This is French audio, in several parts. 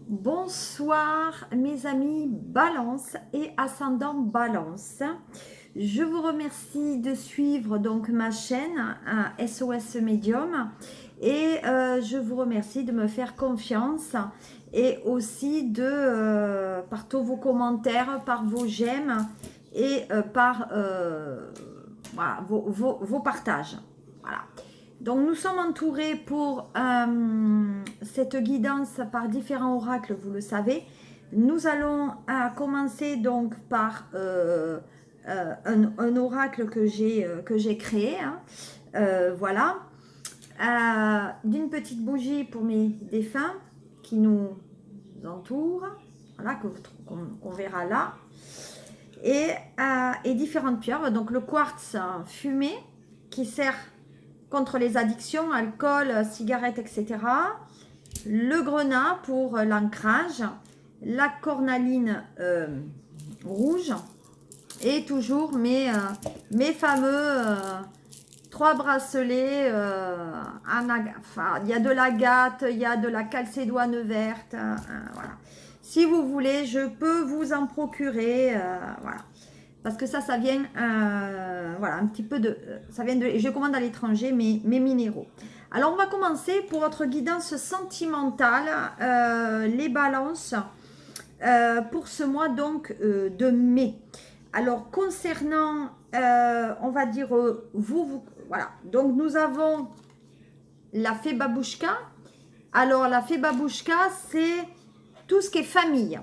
Bonsoir mes amis Balance et ascendant Balance. Je vous remercie de suivre donc ma chaîne SOS Medium et je vous remercie de me faire confiance et aussi de par tous vos commentaires, par vos j'aime et par voilà, vos partages. Voilà. Donc nous sommes entourés pour cette guidance par différents oracles, vous le savez. Nous allons commencer donc par un oracle que j'ai créé. Hein. Voilà. D'une petite bougie pour mes défunts qui nous entourent. Voilà, qu'on verra là. Et différentes pierres. Donc le quartz fumé qui sert contre les addictions, alcool, cigarettes, etc. Le grenat pour l'ancrage, la cornaline rouge et toujours mes fameux 3 bracelets. Enfin, il y a de l'agate, il y a de la calcédoine verte. Voilà. Si vous voulez, je peux vous en procurer. Voilà. Parce que ça vient, voilà, un petit peu de, ça vient de, je commande à l'étranger mes minéraux. Alors, on va commencer pour votre guidance sentimentale, les balances, pour ce mois donc de mai. Alors, concernant, on va dire, voilà. Donc, nous avons la fée babouchka. Alors, la fée babouchka, c'est tout ce qui est famille.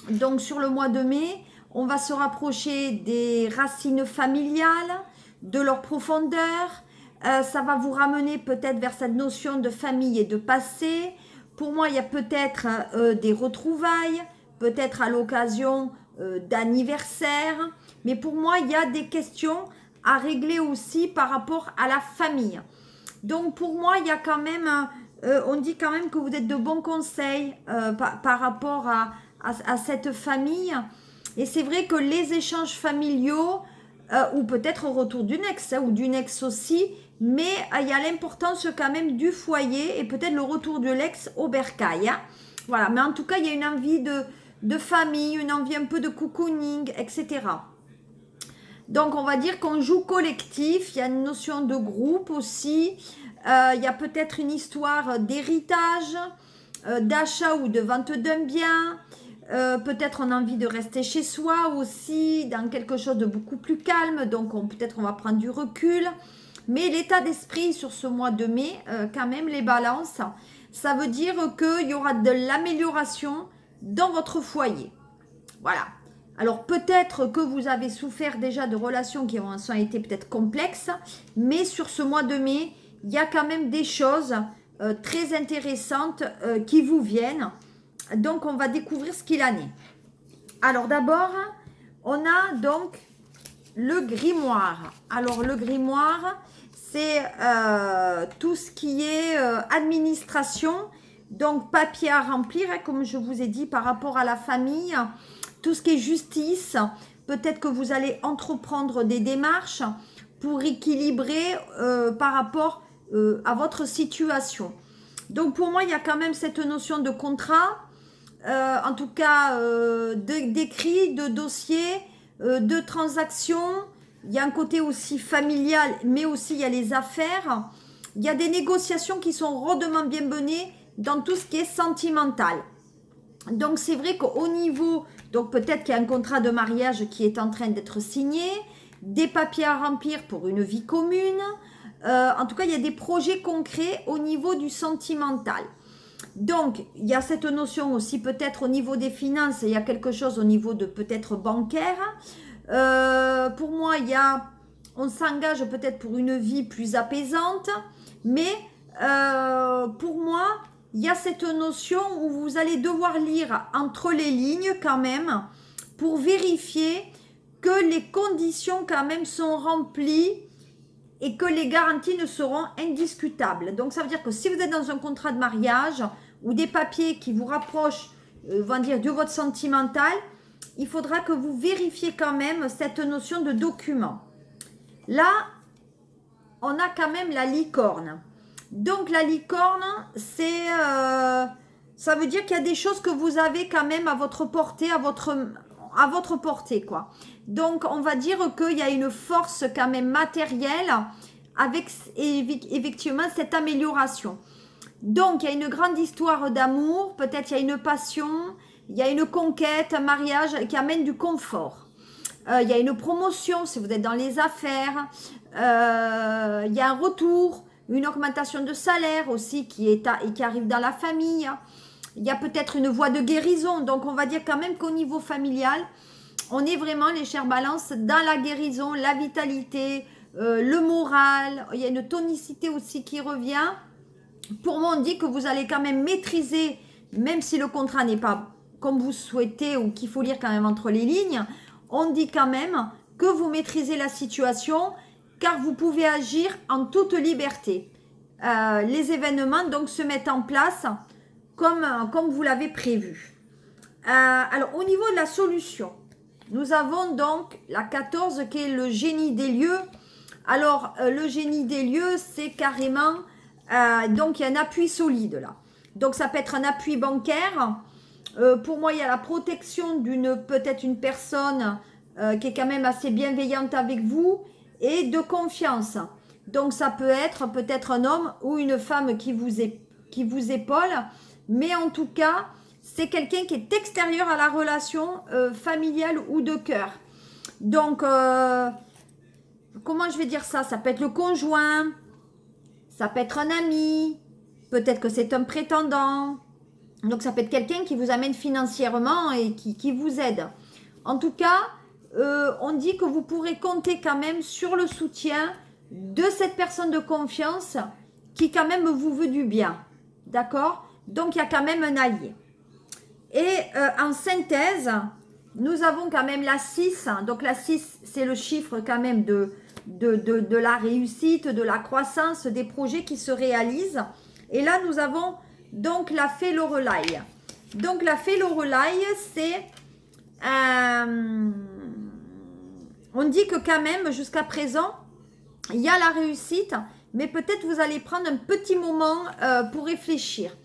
Donc, sur le mois de mai, on va se rapprocher des racines familiales, de leur profondeur. Ça va vous ramener peut-être vers cette notion de famille et de passé. Pour moi, il y a peut-être des retrouvailles, peut-être à l'occasion d'anniversaires. Mais pour moi, il y a des questions à régler aussi par rapport à la famille. Donc pour moi, il y a quand même, on dit quand même que vous êtes de bons conseils par rapport à cette famille. Et c'est vrai que les échanges familiaux, ou peut-être au retour d'une ex, ou d'une ex aussi, mais il y a l'importance quand même du foyer et peut-être le retour de l'ex au bercail. Hein. Voilà, mais en tout cas, il y a une envie de famille, une envie un peu de cocooning, etc. Donc, on va dire qu'on joue collectif, il y a une notion de groupe aussi, il y a peut-être une histoire d'héritage, d'achat ou de vente d'un bien, peut-être on a envie de rester chez soi aussi, dans quelque chose de beaucoup plus calme, donc peut-être on va prendre du recul. Mais l'état d'esprit sur ce mois de mai, quand même, les balances, ça veut dire qu'il y aura de l'amélioration dans votre foyer. Voilà. Alors peut-être que vous avez souffert déjà de relations qui ont été peut-être complexes, mais sur ce mois de mai, il y a quand même des choses très intéressantes qui vous viennent. Donc on va découvrir ce qu'il en est. Alors d'abord, on a donc le grimoire. Alors le grimoire, c'est tout ce qui est administration, donc papier à remplir, hein, comme je vous ai dit par rapport à la famille, tout ce qui est justice. Peut-être que vous allez entreprendre des démarches pour équilibrer par rapport à votre situation. Donc pour moi, il y a quand même cette notion de contrat, en tout cas d'écrit, de dossier, de transactions. Il y a un côté aussi familial, mais aussi il y a les affaires. Il y a des négociations qui sont rudement bien menées dans tout ce qui est sentimental. Donc c'est vrai qu'au niveau, donc peut-être qu'il y a un contrat de mariage qui est en train d'être signé, des papiers à remplir pour une vie commune. En tout cas, il y a des projets concrets au niveau du sentimental. Donc, il y a cette notion aussi peut-être au niveau des finances, il y a quelque chose au niveau de peut-être bancaire. Pour moi, on s'engage peut-être pour une vie plus apaisante, mais pour moi, il y a cette notion où vous allez devoir lire entre les lignes quand même pour vérifier que les conditions quand même sont remplies et que les garanties ne seront indiscutables. Donc ça veut dire que si vous êtes dans un contrat de mariage ou des papiers qui vous rapprochent de votre sentimental, il faudra que vous vérifiez quand même cette notion de document. Là, on a quand même la licorne. Donc la licorne, Ça veut dire qu'il y a des choses que vous avez quand même à votre portée, à votre portée, quoi. Donc, on va dire qu'il y a une force quand même matérielle avec effectivement cette amélioration. Donc, il y a une grande histoire d'amour, peut-être il y a une passion, il y a une conquête, un mariage qui amène du confort. Il y a une promotion si vous êtes dans les affaires. Il y a un retour, une augmentation de salaire aussi qui arrive dans la famille. Il y a peut-être une voie de guérison. Donc, on va dire quand même qu'au niveau familial, on est vraiment, les chères balances, dans la guérison, la vitalité, le moral. Il y a une tonicité aussi qui revient. Pour moi, on dit que vous allez quand même maîtriser, même si le contrat n'est pas comme vous souhaitez ou qu'il faut lire quand même entre les lignes, on dit quand même que vous maîtrisez la situation car vous pouvez agir en toute liberté. Les événements donc se mettent en place comme vous l'avez prévu. Alors, au niveau de la solution, nous avons donc la 14 qui est le génie des lieux. Alors, le génie des lieux, c'est carrément... donc, il y a un appui solide là. Donc, ça peut être un appui bancaire. Pour moi, il y a la protection peut-être une personne qui est quand même assez bienveillante avec vous et de confiance. Donc, ça peut être peut-être un homme ou une femme qui vous épaule. Mais en tout cas, c'est quelqu'un qui est extérieur à la relation familiale ou de cœur. Donc, comment je vais dire ça? Ça peut être le conjoint, ça peut être un ami, peut-être que c'est un prétendant. Donc, ça peut être quelqu'un qui vous amène financièrement et qui vous aide. En tout cas, on dit que vous pourrez compter quand même sur le soutien de cette personne de confiance qui quand même vous veut du bien. D'accord? Donc, il y a quand même un allié. Et en synthèse, nous avons quand même la 6. Donc, la 6, c'est le chiffre quand même de la réussite, de la croissance, des projets qui se réalisent. Et là, nous avons donc la fée Lorelai. Donc, la fée Lorelai, c'est... on dit que quand même, jusqu'à présent, il y a la réussite, mais peut-être vous allez prendre un petit moment pour réfléchir.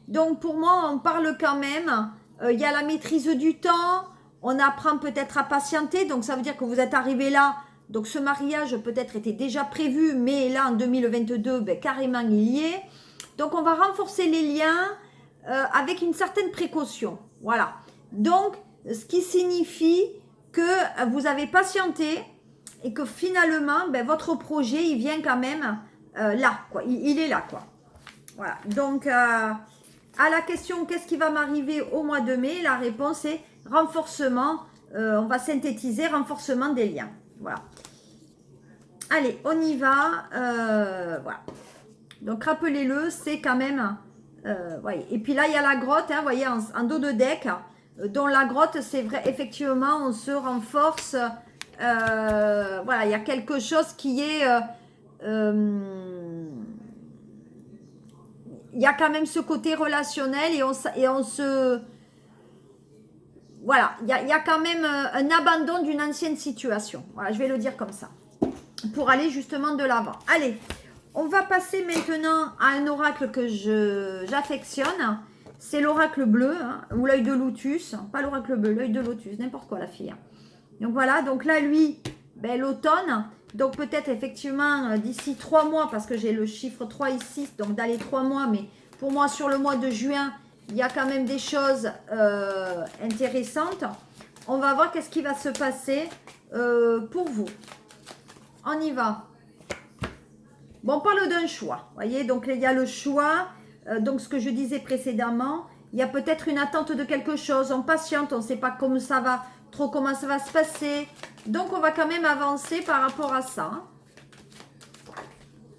Donc, pour moi, on parle quand même, il y a la maîtrise du temps, on apprend peut-être à patienter, donc ça veut dire que vous êtes arrivé là, donc ce mariage peut-être était déjà prévu, mais là, en 2022, ben, carrément, il y est. Donc, on va renforcer les liens avec une certaine précaution. Voilà. Donc, ce qui signifie que vous avez patienté et que finalement, ben, votre projet, il vient quand même là, quoi. Il est là, quoi. Voilà. Donc, à la question, qu'est-ce qui va m'arriver au mois de mai? La réponse est renforcement. On va synthétiser, renforcement des liens. Voilà. Allez, on y va. Voilà. Donc, rappelez-le, c'est quand même... voyez. Et puis là, il y a la grotte, hein, voyez, en dos de deck, dont la grotte, c'est vrai, effectivement, on se renforce. Voilà, il y a quelque chose qui est... il y a quand même ce côté relationnel et on se... Voilà, il y a quand même un abandon d'une ancienne situation. Voilà, je vais le dire comme ça. Pour aller justement de l'avant. Allez, on va passer maintenant à un oracle que j'affectionne. C'est l'oracle bleu, hein, ou l'œil de lotus. Pas l'oracle bleu, l'œil de lotus, n'importe quoi la fille. Donc voilà, donc là lui, ben, l'automne. Donc peut-être effectivement d'ici 3 mois, parce que j'ai le chiffre 3 ici, donc dans les 3 mois, mais pour moi sur le mois de juin, il y a quand même des choses intéressantes. On va voir qu'est-ce qui va se passer pour vous. On y va. Bon, on parle d'un choix. Vous voyez, donc il y a le choix. Donc ce que je disais précédemment, il y a peut-être une attente de quelque chose. On patiente, on ne sait pas comment ça va se passer. Donc on va quand même avancer par rapport à ça.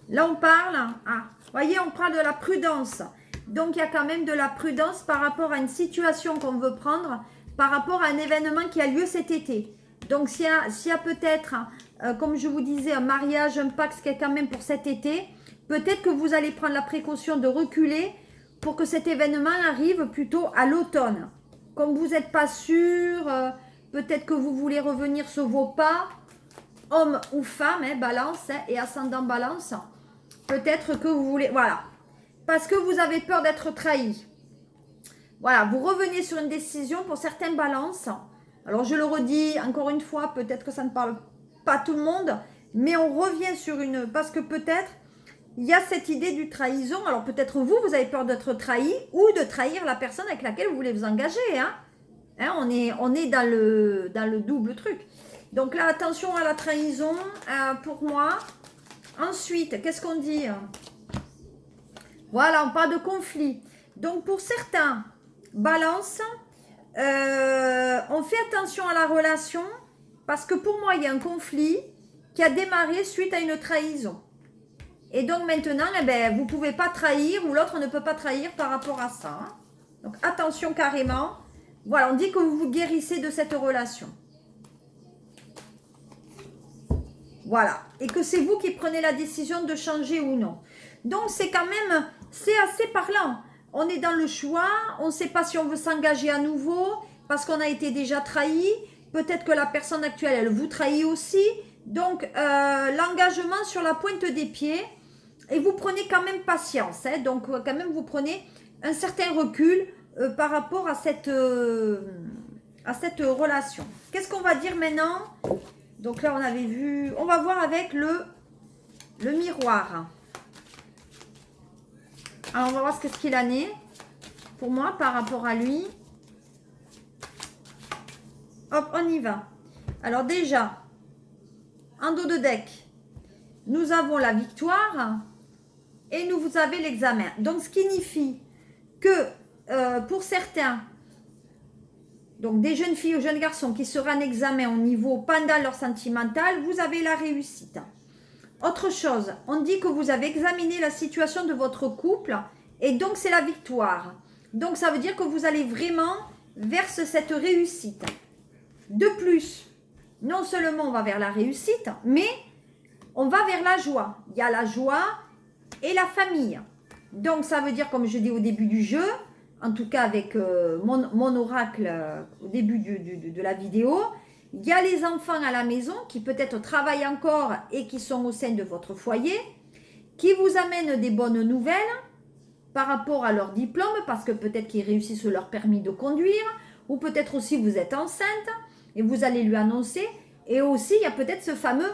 Là on parle, vous voyez, on parle de la prudence. Donc il y a quand même de la prudence par rapport à une situation qu'on veut prendre, par rapport à un événement qui a lieu cet été. Donc s'il y a peut-être, comme je vous disais, un mariage, un pacte qui est quand même pour cet été, peut-être que vous allez prendre la précaution de reculer pour que cet événement arrive plutôt à l'automne. Comme vous n'êtes pas sûr, peut-être que vous voulez revenir sur vos pas, homme ou femme, hein, balance, hein, et ascendant balance. Peut-être que vous voulez, voilà. Parce que vous avez peur d'être trahi. Voilà, vous revenez sur une décision pour certaines balances. Alors, je le redis encore une fois, peut-être que ça ne parle pas tout le monde, mais on revient sur une... Parce que peut-être, il y a cette idée du trahison. Alors, peut-être vous, vous avez peur d'être trahi ou de trahir la personne avec laquelle vous voulez vous engager. On est dans le double truc. Donc là, attention à la trahison pour moi. Ensuite, qu'est-ce qu'on dit? Voilà, on parle de conflit. Donc, pour certains, balance, on fait attention à la relation parce que pour moi, il y a un conflit qui a démarré suite à une trahison. Et donc maintenant, vous ne pouvez pas trahir ou l'autre ne peut pas trahir par rapport à ça. Donc, attention carrément. Voilà, on dit que vous vous guérissez de cette relation. Voilà. Et que c'est vous qui prenez la décision de changer ou non. Donc, c'est quand même, c'est assez parlant. On est dans le choix. On ne sait pas si on veut s'engager à nouveau parce qu'on a été déjà trahi. Peut-être que la personne actuelle, elle vous trahit aussi. Donc, l'engagement sur la pointe des pieds. Et vous prenez quand même patience. Donc, quand même, vous prenez un certain recul par rapport à cette relation. Qu'est-ce qu'on va dire maintenant? Donc là, on avait vu... On va voir avec le miroir. Alors, on va voir ce qu'il en est pour moi par rapport à lui. Hop, on y va. Alors déjà, en dos de deck, nous avons la victoire et vous avez l'examen. Donc, ce qui signifie que pour certains, donc des jeunes filles ou jeunes garçons qui seraient en examen au niveau pendant leur sentimental, vous avez la réussite. Autre chose, on dit que vous avez examiné la situation de votre couple et donc c'est la victoire. Donc ça veut dire que vous allez vraiment vers cette réussite. De plus, non seulement on va vers la réussite, mais on va vers la joie. Il y a la joie et la famille. Donc ça veut dire, comme je dis au début du jeu, en tout cas avec mon oracle au début de la vidéo, il y a les enfants à la maison qui peut-être travaillent encore et qui sont au sein de votre foyer, qui vous amènent des bonnes nouvelles par rapport à leur diplôme, parce que peut-être qu'ils réussissent leur permis de conduire, ou peut-être aussi vous êtes enceinte et vous allez lui annoncer. Et aussi, il y a peut-être ce fameux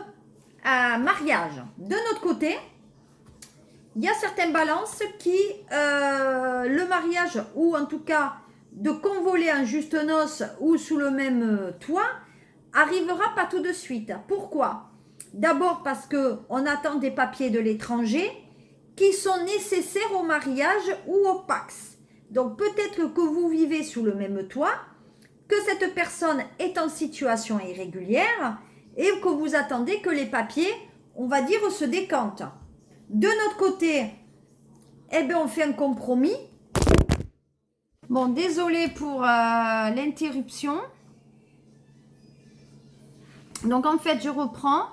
mariage. De notre côté, il y a certaines balances qui, le mariage, ou en tout cas de convoler en juste noces ou sous le même toit, arrivera pas tout de suite. Pourquoi? D'abord parce qu'on attend des papiers de l'étranger qui sont nécessaires au mariage ou au Pacs. Donc peut-être que vous vivez sous le même toit, que cette personne est en situation irrégulière et que vous attendez que les papiers, on va dire, se décantent. De notre côté, on fait un compromis. Bon, désolé pour l'interruption. Donc, en fait, je reprends.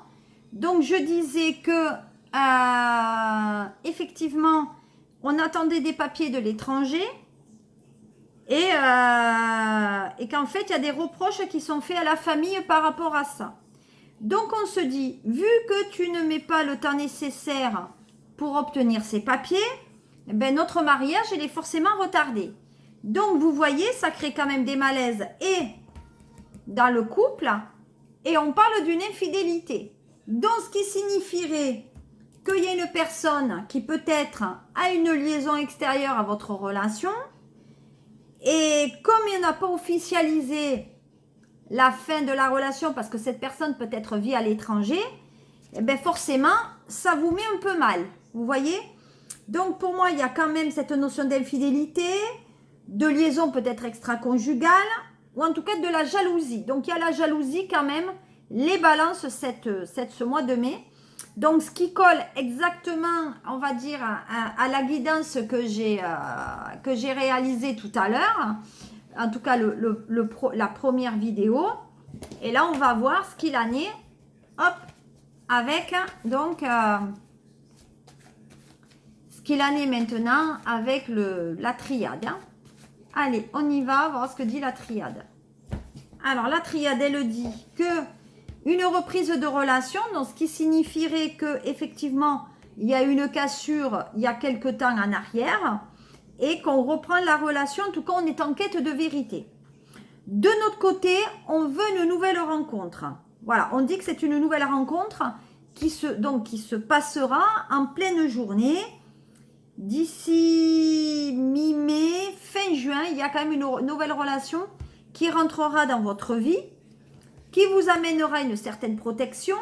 Donc, je disais que, effectivement, on attendait des papiers de l'étranger et qu'en fait, il y a des reproches qui sont faits à la famille par rapport à ça. Donc, on se dit, vu que tu ne mets pas le temps nécessaire pour obtenir ces papiers, notre mariage, il est forcément retardé. Donc, vous voyez, ça crée quand même des malaises et dans le couple, et on parle d'une infidélité. Donc, ce qui signifierait qu'il y a une personne qui peut-être a une liaison extérieure à votre relation, et comme il n'a pas officialisé la fin de la relation parce que cette personne peut-être vit à l'étranger, forcément, ça vous met un peu mal. Vous voyez? Donc, pour moi, il y a quand même cette notion d'infidélité, de liaison peut-être extra-conjugale, ou en tout cas de la jalousie. Donc, il y a la jalousie quand même, les balances ce mois de mai. Donc, ce qui colle exactement, on va dire, à la guidance que j'ai réalisée tout à l'heure, en tout cas la première vidéo. Et là, on va voir ce qu'il en est, hop, avec, donc, ce qu'il en est maintenant avec la triade. Allez, on y va voir ce que dit la triade. Alors, la triade, elle dit que une reprise de relation, donc ce qui signifierait que effectivement il y a une cassure il y a quelque temps en arrière, et qu'on reprend la relation. En tout cas, on est en quête de vérité. De notre côté, on veut une nouvelle rencontre. Voilà, on dit que c'est une nouvelle rencontre qui se passera en pleine journée. D'ici mi-mai, fin juin, il y a quand même une nouvelle relation qui rentrera dans votre vie, qui vous amènera une certaine protection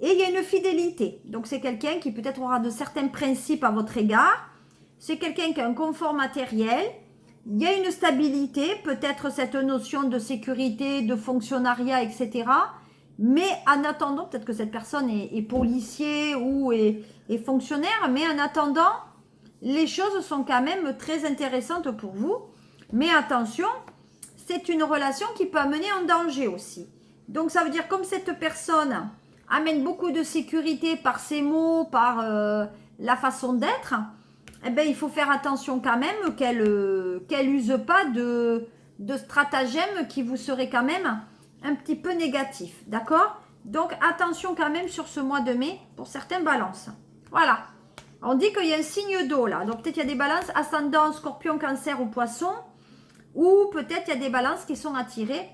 et il y a une fidélité. Donc c'est quelqu'un qui peut-être aura de certains principes à votre égard. C'est quelqu'un qui a un confort matériel. Il y a une stabilité, peut-être cette notion de sécurité, de fonctionnariat, etc. Mais en attendant, peut-être que cette personne est policier ou est fonctionnaire, mais en attendant, les choses sont quand même très intéressantes pour vous. Mais attention, c'est une relation qui peut amener en danger aussi. Donc ça veut dire comme cette personne amène beaucoup de sécurité par ses mots, par la façon d'être, eh ben, il faut faire attention quand même qu'elle use pas de stratagèmes qui vous seraient quand même un petit peu négatifs. D'accord? Donc attention quand même sur ce mois de mai pour certaines balances. Voilà. On dit qu'il y a un signe d'eau là. Donc peut-être il y a des balances ascendant, scorpion, cancer ou poisson. Ou peut-être il y a des balances qui sont attirées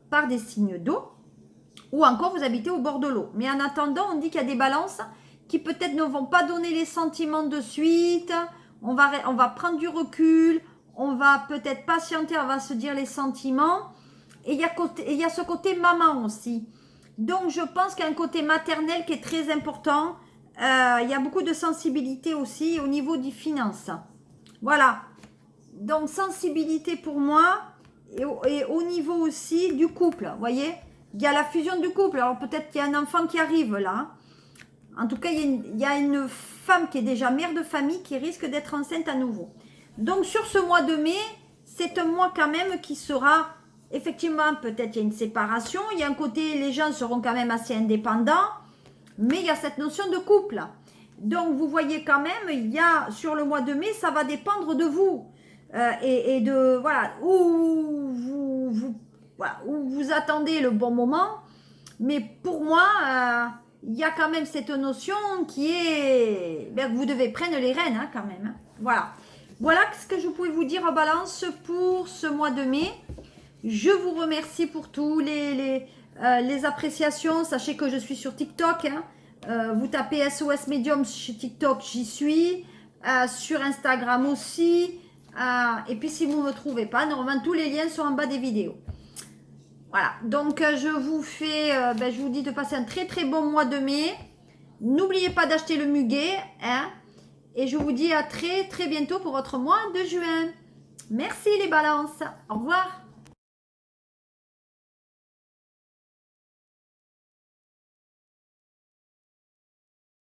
par des signes d'eau. Ou encore vous habitez au bord de l'eau. Mais en attendant, on dit qu'il y a des balances qui peut-être ne vont pas donner les sentiments de suite. On va prendre du recul. On va peut-être patienter, on va se dire les sentiments. Et il y a ce côté maman aussi. Donc je pense qu'il y a un côté maternel qui est très important. Il y a beaucoup de sensibilité aussi au niveau des finances. Voilà. Donc sensibilité pour moi et au niveau aussi du couple. Vous voyez, il y a la fusion du couple. Alors peut-être qu'il y a un enfant qui arrive là. En tout cas, il y a une femme qui est déjà mère de famille qui risque d'être enceinte à nouveau. Donc sur ce mois de mai, c'est un mois quand même qui sera effectivement, peut-être il y a une séparation. Il y a un côté, les gens seront quand même assez indépendants. Mais il y a cette notion de couple. Donc, vous voyez quand même, il y a sur le mois de mai, ça va dépendre de vous. Et de, voilà, où vous attendez le bon moment. Mais pour moi, il y a quand même cette notion qui est, ben, vous devez prendre les rênes hein, quand même. Hein. Voilà. Voilà ce que je pouvais vous dire en balance pour ce mois de mai. Je vous remercie pour tous les appréciations. Sachez que je suis sur TikTok. Hein. Vous tapez SOS Medium chez TikTok, j'y suis. Sur Instagram aussi. Et puis si vous ne me trouvez pas, normalement tous les liens sont en bas des vidéos. Voilà. Donc je vous dis de passer un très très bon mois de mai. N'oubliez pas d'acheter le muguet. Hein. Et je vous dis à très très bientôt pour votre mois de juin. Merci les balances. Au revoir.